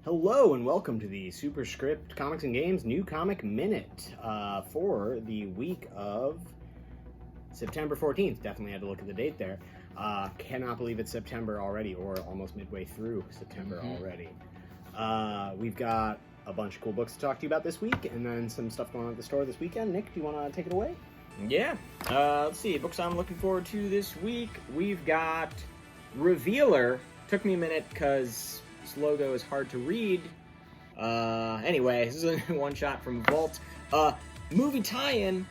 Hello and welcome to the Superscript Comics and Games New Comic Minute for the week of September 14th. Definitely had to look at the date there. Cannot believe it's September already, or almost midway through September already. We've got a bunch of cool books to talk to you about this week, and then some stuff going on at the store this weekend. Nick, do you want to take it away? Yeah. Let's see. Books I'm looking forward to this week. We've got Revealer. Took me a minute because this logo is hard to read. Anyway, this is a one-shot from Vault. Movie tie-in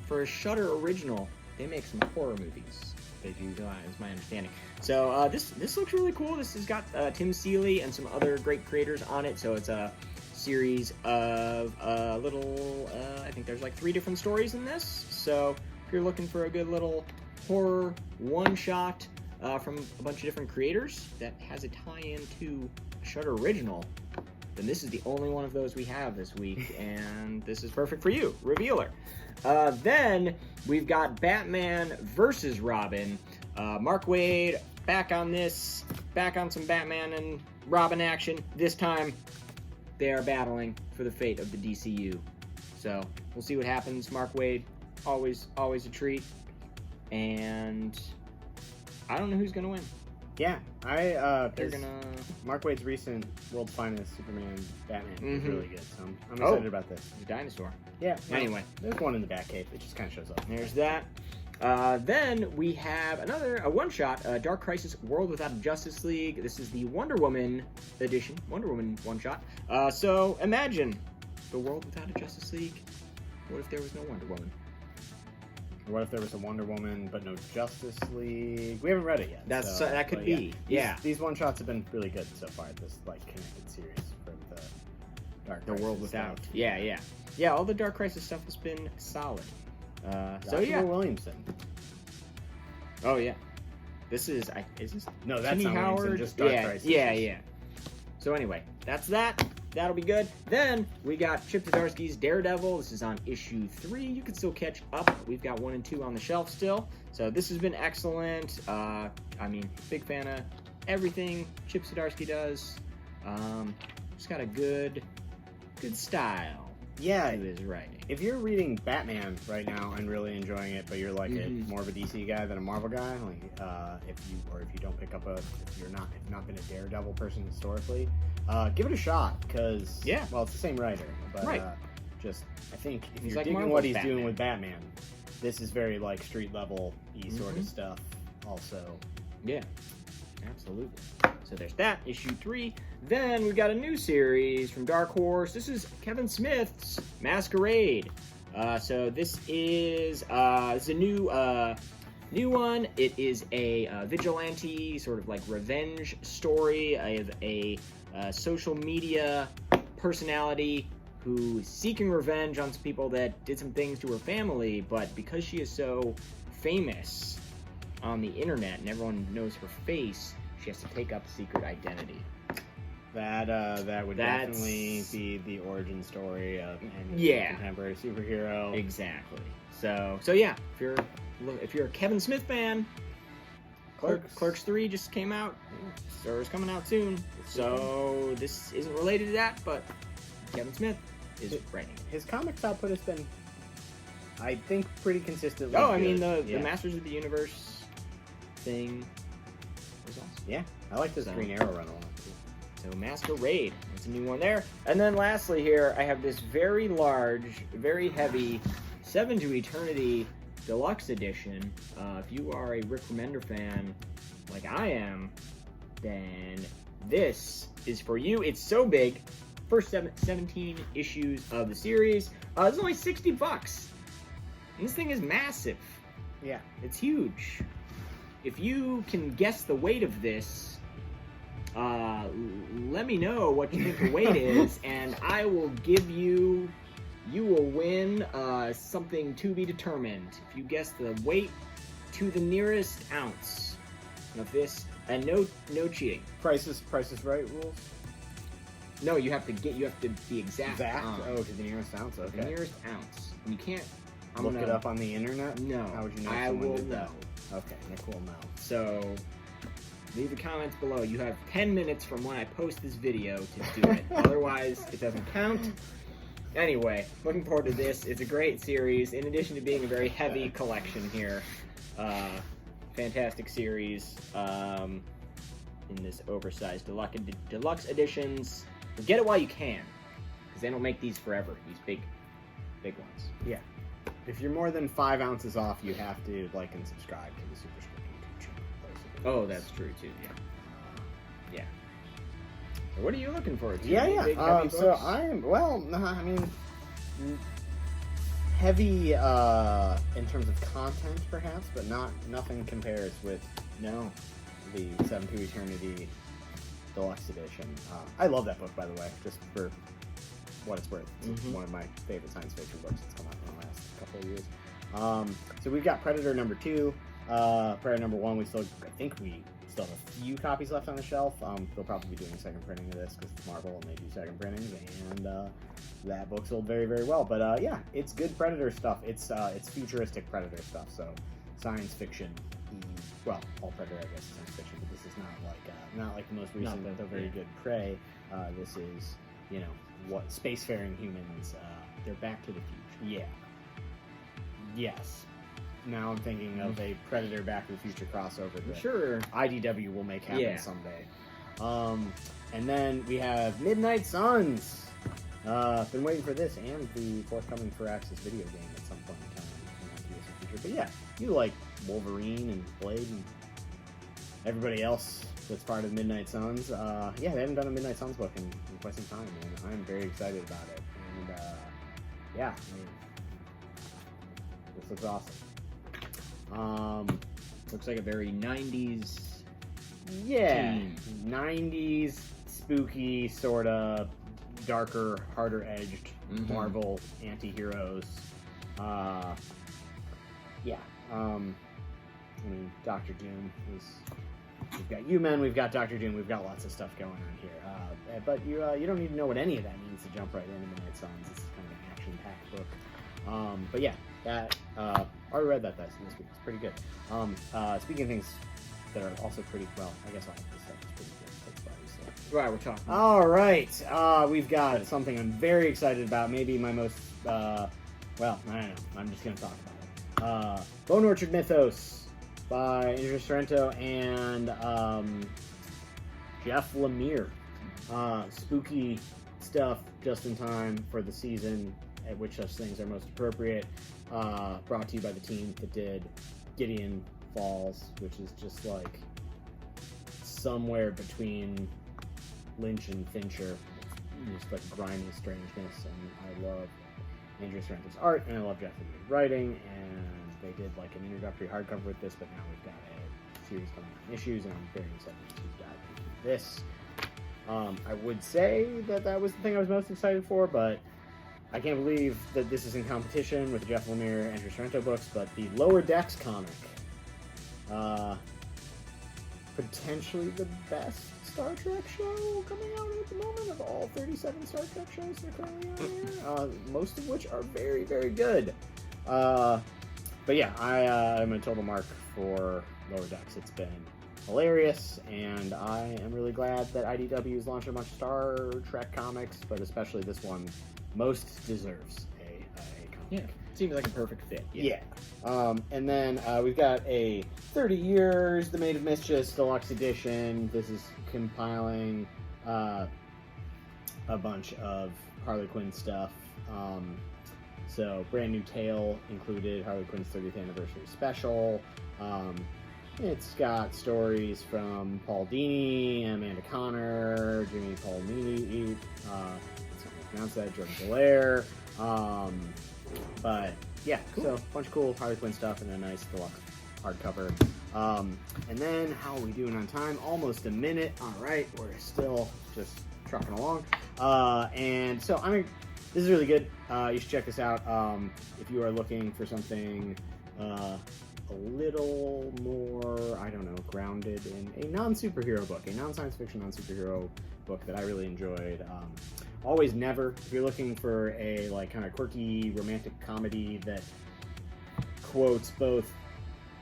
for a Shudder original. They make some horror movies. They do, is my understanding. So this looks really cool. This has got Tim Seeley and some other great creators on it. So it's a series of I think there's like 3 different stories in this. So if you're looking for a good little horror one-shot from a bunch of different creators that has a tie-in to a Shudder original, then this is the only one of those we have this week, and this is perfect for you, Revealer. Then we've got Batman versus Robin. Mark Waid back on some Batman and Robin action. This time they are battling for the fate of the DCU. So we'll see what happens. Mark Waid, always a treat. And I don't know who's gonna win. Yeah, Mark Waid's recent World's Finest Superman Batman is really good, so I'm excited about this. The dinosaur. Yeah. Anyway, there's one in the Batcave. It just kind of shows up. There's that. Then we have a one-shot, Dark Crisis World Without a Justice League. This is the Wonder Woman edition, Wonder Woman one-shot. So imagine the world without a Justice League. What if there was no Wonder Woman? What if there was a Wonder Woman but no Justice League? We haven't read it yet. That could be. Yeah. These one-shots have been really good so far, this connected series for the Dark Crisis. The World Without. Stuff. Yeah, all the Dark Crisis stuff has been solid. Joshua Williamson. Oh yeah, is this? No, that's Timmy not Howard. Williamson, just Dark Crisis. Yeah. So anyway, that's that. That'll be good. Then we got Chip Zdarsky's Daredevil. This is on issue 3. You can still catch up. We've got 1 and 2 on the shelf still. So this has been excellent. Big fan of everything Chip Zdarsky does. Just got a good style. Yeah, to his writing. If you're reading Batman right now and really enjoying it, but you're like more of a DC guy than a Marvel guy, if you don't pick up if you've not been a Daredevil person historically, give it a shot because it's the same writer, but I think if you're digging Marvel's what he's Batman. doing with Batman, this is very like street level sort of stuff. Also, yeah, absolutely. So there's that, issue 3. Then we've got a new series from Dark Horse. This is Kevin Smith's Masquerade. So this is a new one. It is a vigilante sort of like revenge story of a social media personality who's seeking revenge on some people that did some things to her family, but because she is so famous on the internet and everyone knows her face, she has to take up a secret identity. That would definitely be the origin story of any contemporary superhero. Exactly. So yeah, if you're a Kevin Smith fan, Clerks 3 just came out, or is coming out soon. So this isn't related to that, but Kevin Smith is writing. His comics output has been, I think, pretty consistently. The Masters of the Universe thing was awesome. Yeah, I like this Green Arrow run a lot too. So Masquerade, it's a new one there. And then lastly here, I have this very large, very heavy 7 to Eternity Deluxe Edition. If you are a Rick Remender fan like I am, then this is for you. It's so big. First 17 issues of the series. It's only $60. And this thing is massive. Yeah. It's huge. If you can guess the weight of this, let me know what you think the weight is, and I will give you will win something to be determined. If you guess the weight to the nearest ounce of this, and no cheating. Price is Right rules? No, you have to be exact. To the nearest ounce, okay. The nearest ounce. And you can't look it up on the internet? No. How would you know? I will know. Okay, Nick will know. So leave the comments below. You have 10 minutes from when I post this video to do it. Otherwise, it doesn't count. Anyway, looking forward to this. It's a great series, in addition to being a very heavy collection here. Fantastic series in this oversized deluxe editions. But get it while you can, because they don't make these forever, these big ones. Yeah. If you're more than 5 ounces off, you have to like and subscribe to the Super Script YouTube channel. Oh, that's true too. Yeah. So what are you looking for? Yeah. Big, heavy So books? I mean, heavy in terms of content, perhaps, but nothing compares with the 7 to Eternity Deluxe Edition. I love that book, by the way, just for what it's worth. It's one of my favorite science fiction books that's come out in the last couple of years. So we've got Predator number 2, Predator number 1. I think we still have a few copies left on the shelf. They'll probably be doing a second printing of this because it's Marvel and they do second printings, and that book sold very, very well. But yeah, it's good Predator stuff. It's futuristic Predator stuff. So science fiction. Well, all Predator, I guess, is science fiction, but this is not like the most recent, but very good Prey. This is, what spacefaring humans. They're Back to the Future. Yeah. Yes. Now I'm thinking of a Predator Back to the Future crossover that Sure. IDW will make happen someday. And then we have Midnight Suns. Been waiting for this and the forthcoming Firaxis video game at some point in time in the future. But yeah, you like Wolverine and Blade and everybody else that's part of Midnight Suns. Yeah, they haven't done a Midnight Suns book in quite some time, and I'm very excited about it. And yeah, this looks awesome. Looks like a very 90s. Yeah, Teen. 90s spooky, sorta darker, harder edged Marvel anti-heroes. Yeah. I mean, Doctor Doom is. We've got U-Men, we've got Doctor Doom, we've got lots of stuff going on here. But you don't need to know what any of that means to jump right into Midnight Suns. It's kind of an action-packed book. But yeah, that already read that this week. It's pretty good. Speaking of things that are also pretty well, I guess all of this stuff is pretty good. Obviously. Right, we're talking. All right, we've got something I'm very excited about. Maybe my most well, I don't know. I'm just gonna talk about it. Bone Orchard Mythos by Andrew Sorrento and Jeff Lemire. Spooky stuff just in time for the season at which such things are most appropriate. Brought to you by the team that did Gideon Falls, which is just like somewhere between Lynch and Fincher. Just like grimy strangeness, and I love Andrew Sorrento's art, and I love Jeff Lemire's writing, and they did like an introductory hardcover with this, but now we've got a series coming out in issues, and I'm very excited to dive into this. I would say that was the thing I was most excited for, but I can't believe that this is in competition with the Jeff Lemire, Andrew Sorrento books, but the Lower Decks comic. Potentially the best Star Trek show coming out at the moment of all 37 Star Trek shows that are currently out here, most of which are very, very good. But yeah, I'm a total mark for Lower Decks. It's been hilarious, and I am really glad that IDW has launched a bunch of Star Trek comics, but especially this one most deserves a comic. Yeah, seems like a perfect fit. Yeah. And then we've got a 30 Years, The Maid of Mischief Deluxe Edition. This is compiling a bunch of Harley Quinn stuff. So, brand new tale included, Harley Quinn's 30th anniversary special. It's got stories from Paul Dini, Amanda Connor, Jimmy Palmini, pronounce that, Jordan Belair. But yeah, cool. So a bunch of cool Harley Quinn stuff and a nice deluxe hardcover. And then how are we doing on time? Almost a minute. All right, we're still just trucking along. And so this is really good. You should check this out if you are looking for something a little more, I don't know, grounded in a non-superhero book, a non-science fiction, non-superhero book that I really enjoyed. Always Never, if you're looking for a like kind of quirky romantic comedy that quotes both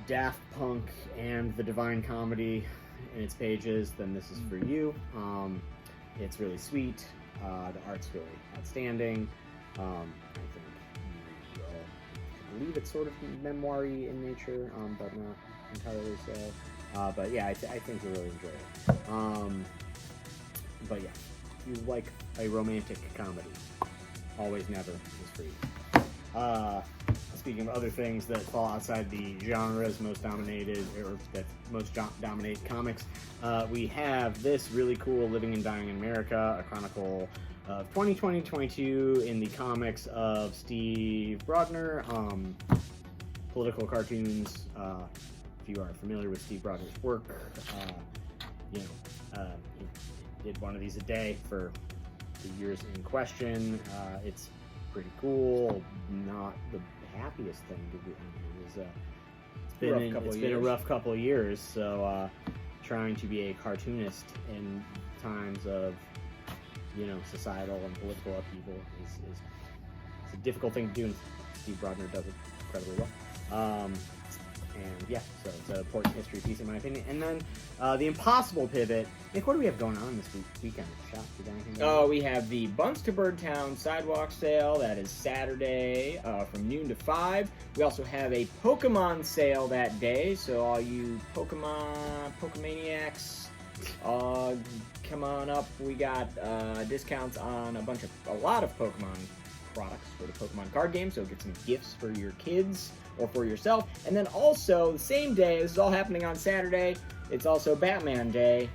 Daft Punk and the Divine Comedy in its pages, then this is for you. It's really sweet. The art's really outstanding. I believe it's sort of memoir-y in nature, but not entirely so. But yeah, I think you'll really enjoy it. But yeah, if you like a romantic comedy, Always Never is for you. Speaking of other things that fall outside the genres most dominated, or that most dominate comics, we have this really cool Living and Dying in America, a chronicle of 2022 in the comics of Steve Brodner. Political cartoons. If you are familiar with Steve Brodner's work, he did one of these a day for the years in question. It's pretty cool. Not the happiest thing to do. It's been a rough couple of years. So trying to be a cartoonist in times of societal and political upheaval is a difficult thing to do, and Steve Brodner does it incredibly well. And yeah, so it's an important history piece in my opinion. And then the Impossible Pivot. Nick, what do we have going on this weekend at the shop? You got anything going on? We have the Bunts to Birdtown sidewalk sale. That is Saturday from noon to 5. We also have a Pokemon sale that day. So all you Pokemaniacs, come on up. We got discounts on a lot of Pokemon products for the Pokemon card game, so get some gifts for your kids or for yourself. And then also the same day, this is all happening on Saturday, it's also Batman Day,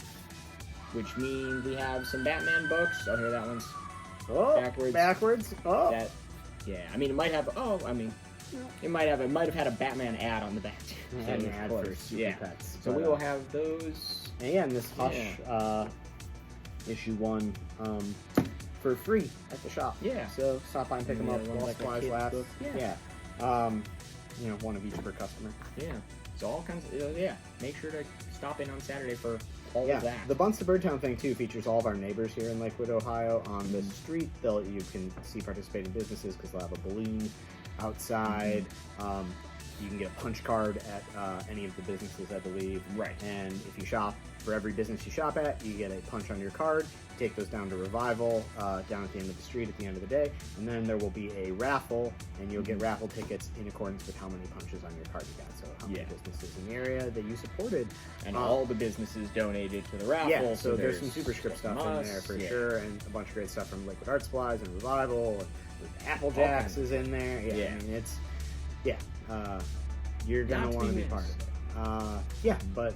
which means we have some Batman books. Oh, here, that one's backwards. Oh, I mean, it might have. It might have had a Batman ad on the back. An ad for Super Pets. So we will have those. And yeah, and this Hush issue 1 for free at the shop. Yeah. So stop by and pick them up while like a supplies kid's last. book. Yeah. One of each per customer. Yeah. So all kinds of, make sure to stop in on Saturday for all of that. The Bunts to Birdtown thing too features all of our neighbors here in Lakewood, Ohio. On the street, you can see participating businesses because they'll have a balloon outside. You can get a punch card at any of the businesses, I believe. Right. And if you shop, for every business you shop at, you get a punch on your card. Take those down to Revival, down at the end of the street at the end of the day. And then there will be a raffle, and you'll get raffle tickets in accordance with how many punches on your card you got. So how many businesses in the area that you supported. And all the businesses donated to the raffle. Yeah, so there's some Superscript stuff in there for sure, and a bunch of great stuff from Liquid Art Supplies and Revival. And Apple Jacks is in there. Yeah. I mean, it's, you're going to want to be part of it. But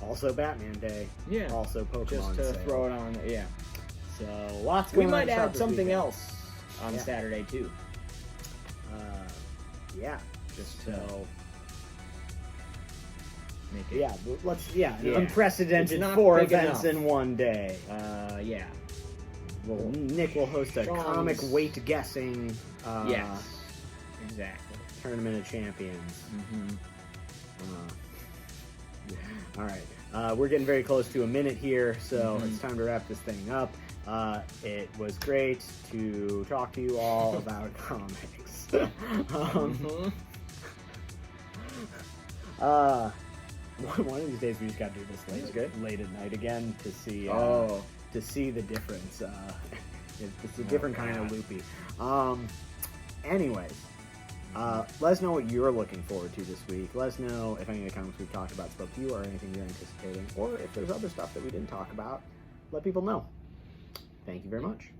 also Batman Day. Yeah. Also Pokemon just to sale. throw it on, So lots going on. We might at the shop add this something weekend. else on Saturday too. Just so make it. An unprecedented It's 4 not big events enough. in one day. Nick will host a Sean's- comic weight guessing. Yes. Exactly. Tournament of Champions. All right. We're getting very close to a minute here, so it's time to wrap this thing up. It was great to talk to you all about comics. One of these days we just got to do this late at night again to see the difference. It's a different kind of loopy. Anyways, let us know what you're looking forward to this week. Let us know if any of the comics we've talked about spoke to you or anything you're anticipating, or if there's other stuff that we didn't talk about. Let people know. Thank you very much.